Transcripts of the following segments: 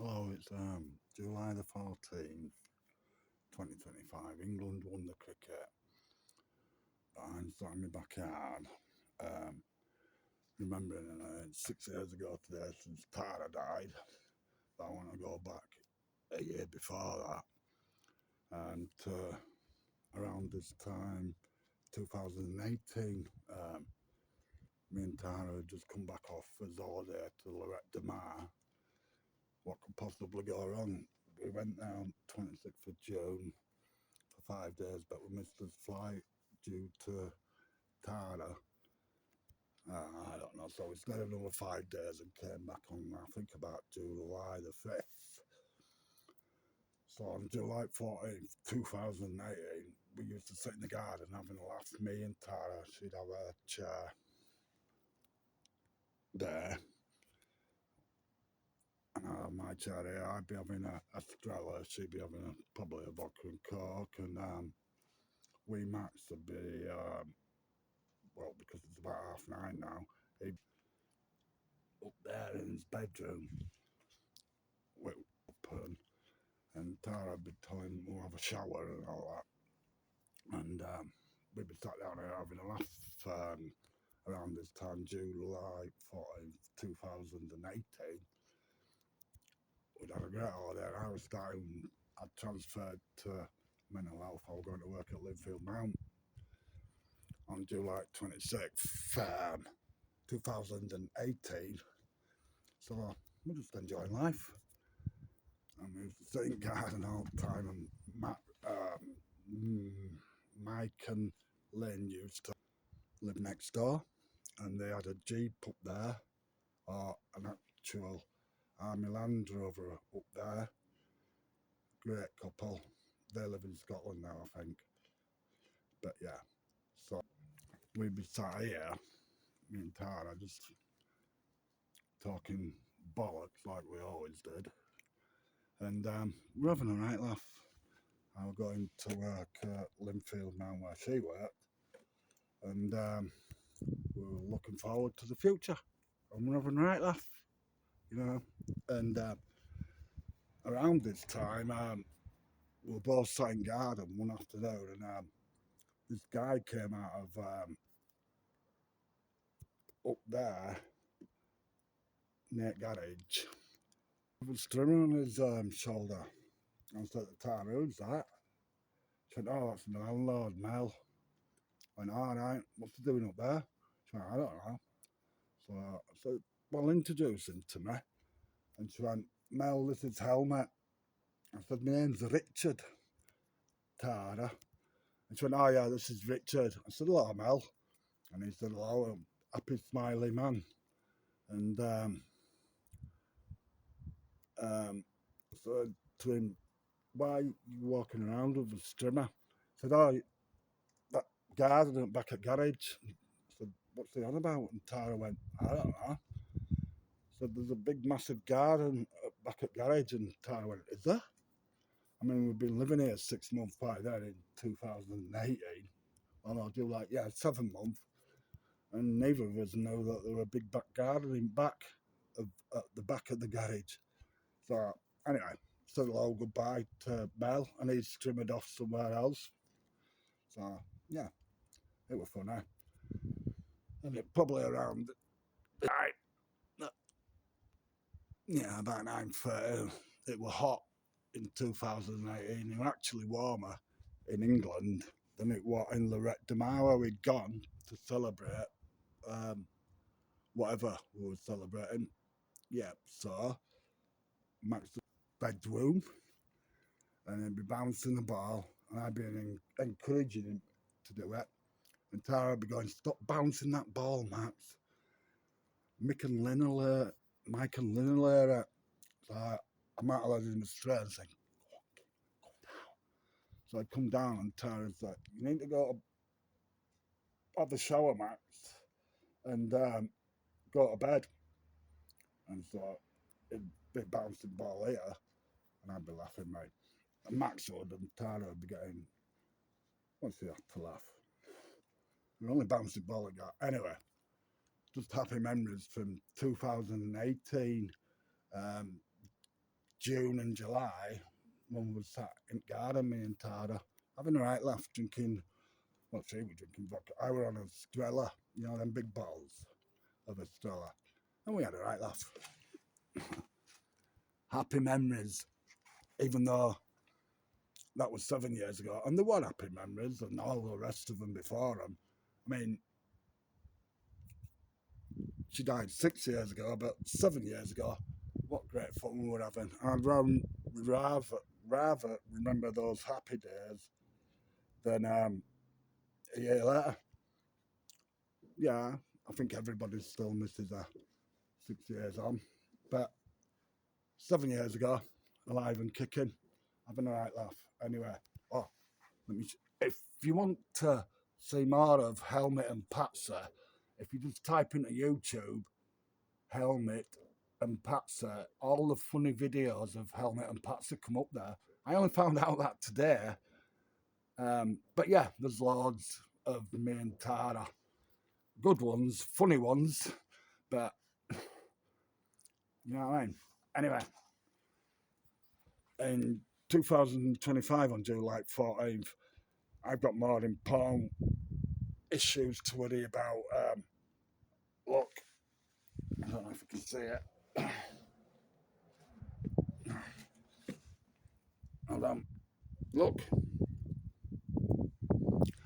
Hello, it's July the 14th, 2025. England won the cricket. I'm sat in my backyard, remembering 6 years ago today since Tara died. I want to go back a year before that, and around this time, 2018, me and Tara had just come back off as holiday to Lorette de Mar. What could possibly go wrong? We went down 26th of June for 5 days, but we missed his flight due to Tara. I don't know, so we stayed another 5 days and came back on, I think, about July the 5th. So on July 14th, 2018, we used to sit in the garden having a laugh, me and Tara. She'd have a chair there, and I'd have my chair here. I'd be having a Strella, she'd be having probably a vodka and coke, and we Max would be, well, because it's about 9:30 now, he'd up there in his bedroom, open, and Tara would be telling him we'll have a shower and all that. And we'd be sat down here having a laugh around this time, July 14th, 2018. We'd had a great holiday. I was I'd transferred to mental health. I was going to work at Linfield Mount on July 26th, 2018. So we're just enjoying life. And we used to sit in the garden all the time, and Mike and Lynn used to live next door, and they had a Jeep up there, or an actual Army Land Rover up there. Great couple. They live in Scotland now, I think. But yeah, so we'd be sat here, me and Tara, just talking bollocks like we always did. And we're having a right laugh. I was going to work at Linfield now where she worked, and we were looking forward to the future. And we're having a right laugh, you know. And around this time, we were both sat in garden one afternoon, and this guy came out of up there near garage with a string on his shoulder. I was at the time, who's that? She went, oh, that's my landlord, Mel. I went, all right, what's he doing up there? She went, I don't know. So I said, well, introduce him to me. And she went, Mel, this is Helmit. I said, my name's Richard, Tara. And she went, oh yeah, this is Richard. I said, hello, Mel. And he said, hello, happy smiley man. And said to him, why are you walking around with a strimmer? I said, oh, that garden back at garage. I said, what's he on about? And Tara went, I don't know. Said, there's a big massive garden back at garage. And Tara went, is there? I mean, we've been living here 6 months by then in 2018. I know, do like, yeah, 7 months. And neither of us know that there were a big back garden in back of at the back of the garage. So anyway, said hello, goodbye to Mel, and he's trimmed off somewhere else. So yeah, it was funny. And it probably around yeah, about 9:30. It was hot in 2018. It was actually warmer in England than it was in Lorette de Mar where we'd gone to celebrate whatever we were celebrating. Yeah, so Max's bedroom, and he'd be bouncing the ball, and I'd be encouraging him to do it. And Tara would be going, stop bouncing that ball, Max. Mike and Lynn will hear it. So I might have let him astray and say, go down. So I'd come down, and Tara's like, you need to go have a shower, Max, and go to bed. And so it'd be bouncing ball here, and I'd be laughing, mate. And Max would, and Tara would be getting, what's he have to laugh? We're only bouncing ball again. Anyway, just happy memories from 2018. June and July, when we sat in the garden, me and Tara, having a right laugh, drinking, well, she was drinking vodka. I were on a Strella, you know, them big bottles of a Strella. And we had a right laugh. Happy memories, even though that was 7 years ago. And there were happy memories and all the rest of them before them. I mean, she died 6 years ago, but 7 years ago, what great fun we were having. I'd rather remember those happy days than a year later. Yeah, I think everybody still misses her 6 years on. But 7 years ago, alive and kicking, having a right laugh. Anyway, oh, if you want to see more of Helmit and Patsy, if you just type into YouTube, Helmit and Patsy, all the funny videos of Helmit and Patsy come up there. I only found out that today. But yeah, there's loads of me and Tara. Good ones, funny ones, but you know what I mean? Anyway, in 2025 on July 14th, I've got more important issues to worry about. Look, I don't know if you can see it. Hold on. Look,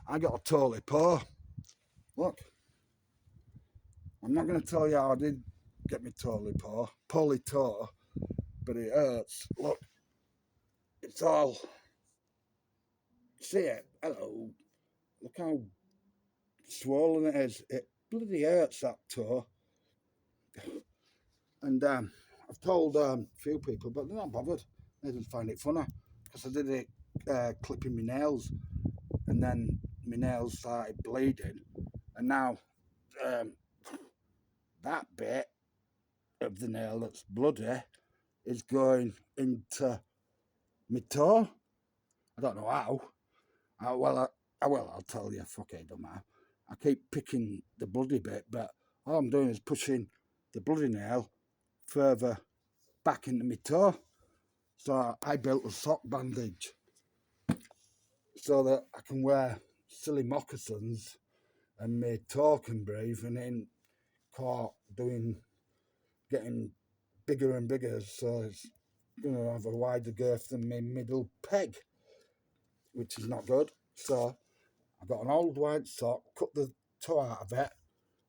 I got a totally paw. Look, I'm not going to tell you how I did get my totally paw, poly toe, but it hurts. Look, it's all. See it? Hello. Look how swollen it is. It bloody hurts, that toe. And I've told a few people, but they're not bothered. They just find it funny because I did it clipping my nails, and then my nails started bleeding, and now that bit of the nail that's bloody is going into my toe. I don't know how. I'll tell you. Fuck it, don't matter. I keep picking the bloody bit, but all I'm doing is pushing the bloody nail further back into my toe. So I built a sock bandage so that I can wear silly moccasins and my toe can breathe, and then caught getting bigger and bigger, so it's going to have a wider girth than my middle peg, which is not good. So I got an old white sock, cut the toe out of it,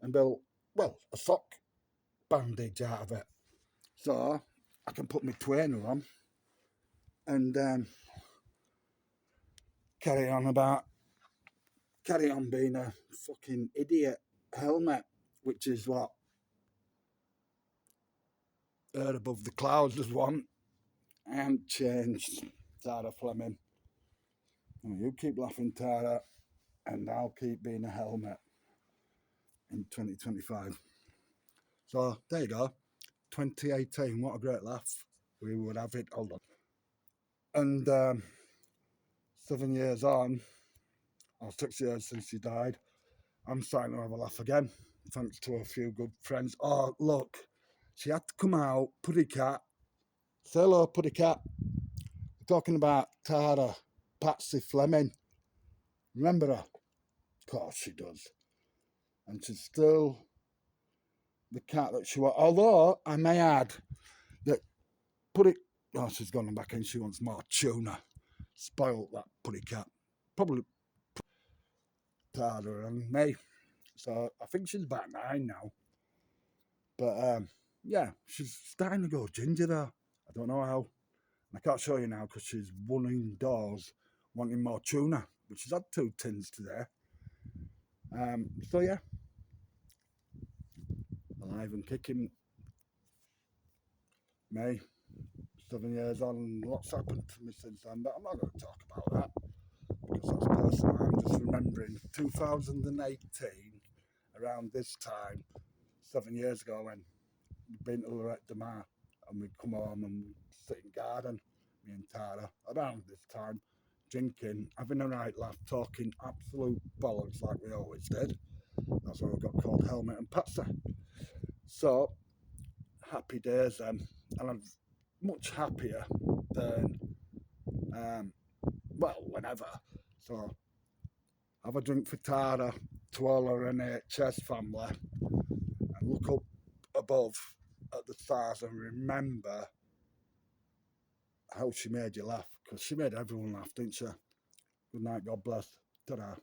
and built, well, a sock bandage out of it. So I can put my trainer on and carry on being a fucking idiot. Helmet, which is what Earth Above the Clouds does want. I haven't changed, Tara FLeming. You keep laughing, Tara, and I'll keep being a helmet in 2025. So there you go. 2018, what a great laugh we would have it. Hold on. And 7 years on, or 6 years since he died, I'm starting to have a laugh again, thanks to a few good friends. Oh, look, she had to come out, Putty Cat. Say hello, Putty Cat. We're talking about Tara, Patsy FLeming. Remember her? Of course she does. And she's still the cat that she was. Although, I may add that Putty... Oh, she's gone back in. She wants more tuna. Spoiled that Putty Cat. Probably Tara and me. So I think she's about 9 now. But yeah, she's starting to go ginger though. I don't know how. I can't show you now because she's one indoors wanting more tuna, but she's had 2 tins today. So yeah, alive and kicking. Me, 7 years on, lots happened to me since then, but I'm not going to talk about that because that's personal. I'm just remembering 2018, around this time, 7 years ago, when we'd been to Lorette de Mar and we'd come home and we'd sit in the garden, me and Tara, around this time, drinking, having a right laugh, talking absolute bollocks like we always did. That's why we got called Helmit and Patsy. So, happy days then. And much happier than, well, whenever. So have a drink for Tara, to all her NHS family, and look up above at the stars and remember how she made you laugh, because she made everyone laugh, didn't she? Good night, God bless. Ta-da.